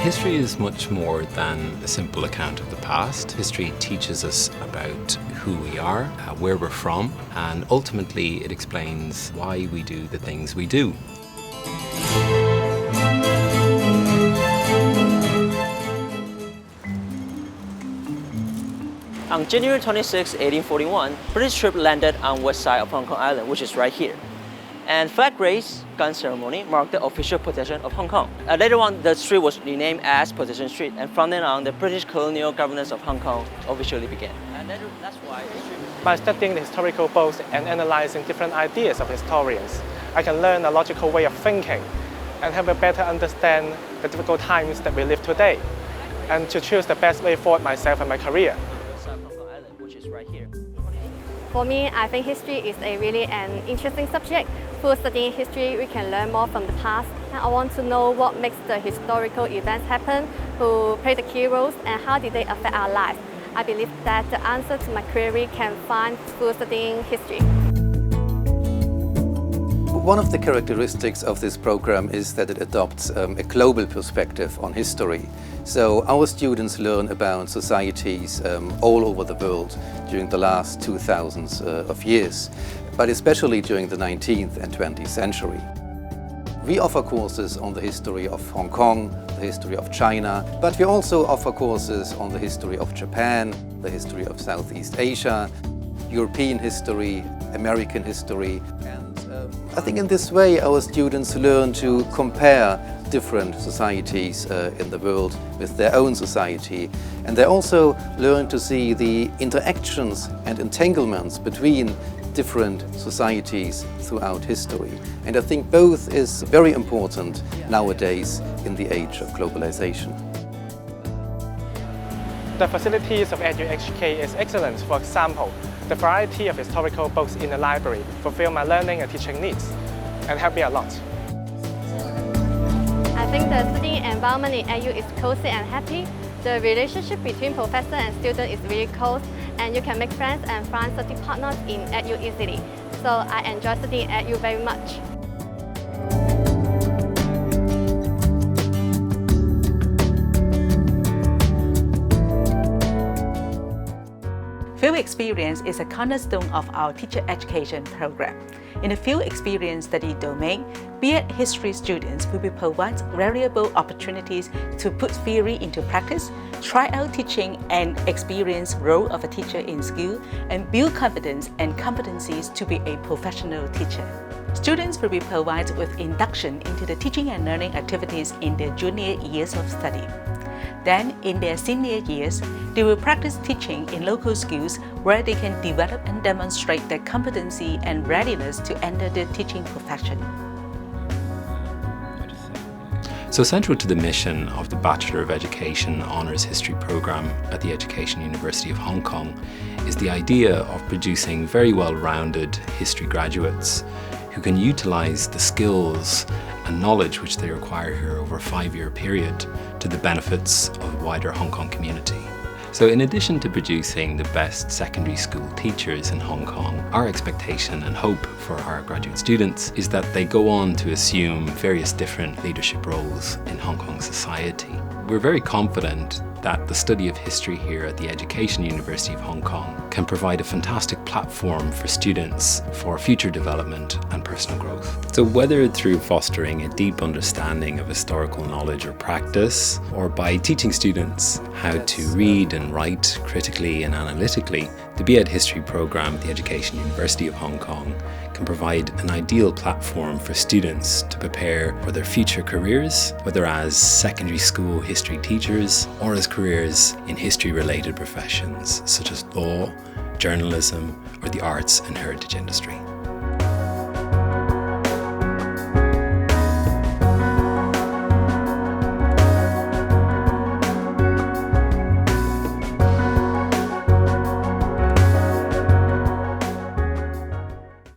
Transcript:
History is much more than a simple account of the past. History teaches us about who we are, where we're from, and ultimately it explains why we do the things we do. On January 26, 1841, British troops landed on west side of Hong Kong Island, which is right here. And flag raise gun ceremony marked the official possession of Hong Kong. Later on, the street was renamed as Possession Street, and from then on, the British colonial governance of Hong Kong officially began. And that's why the street was... By studying the historical books and analyzing different ideas of historians, I can learn a logical way of thinking and have a better understand the difficult times that we live today, and to choose the best way forward myself and my career. Which is right here. For me, I think history is a really an interesting subject. Through studying history, we can learn more from the past. And I want to know what makes the historical events happen, who play the key roles, and how did they affect our lives. I believe that the answer to my query can find through studying history. One of the characteristics of this program is that it adopts a global perspective on history. So our students learn about societies all over the world during the last 2000 of years, but especially during the 19th and 20th century. We offer courses on the history of Hong Kong, the history of China, but we also offer courses on the history of Japan, the history of Southeast Asia, European history, American history. And I think in this way our students learn to compare different societies in the world with their own society. And they also learn to see the interactions and entanglements between different societies throughout history. And I think both is very important nowadays in the age of globalization. The facilities of EduHK is excellent. For example, the variety of historical books in the library fulfill my learning and teaching needs and help me a lot. I think the studying environment in EDU is cozy and happy. The relationship between professor and student is really close, and you can make friends and find study partners in EDU easily. So I enjoy studying EDU very much. Field experience is a cornerstone of our teacher education program. In the field experience study domain, BEd history students will be provided valuable opportunities to put theory into practice, try out teaching and experience the role of a teacher in school, and build confidence and competencies to be a professional teacher. Students will be provided with induction into the teaching and learning activities in their junior years of study. Then, in their senior years, they will practice teaching in local schools where they can develop and demonstrate their competency and readiness to enter the teaching profession. So central to the mission of the Bachelor of Education Honours History programme at the Education University of Hong Kong is the idea of producing very well-rounded history graduates who can utilise the skills and knowledge which they acquire here over a 5-year period to the benefits of a wider Hong Kong community. So in addition to producing the best secondary school teachers in Hong Kong, our expectation and hope for our graduate students is that they go on to assume various different leadership roles in Hong Kong society. We're very confident that the study of history here at the Education University of Hong Kong can provide a fantastic platform for students for future development and personal growth. So whether through fostering a deep understanding of historical knowledge or practice, or by teaching students how to read and write critically and analytically, the BEd History program at the Education University of Hong Kong can provide an ideal platform for students to prepare for their future careers, whether as secondary school history teachers or as careers in history-related professions such as law, journalism, or the arts and heritage industry.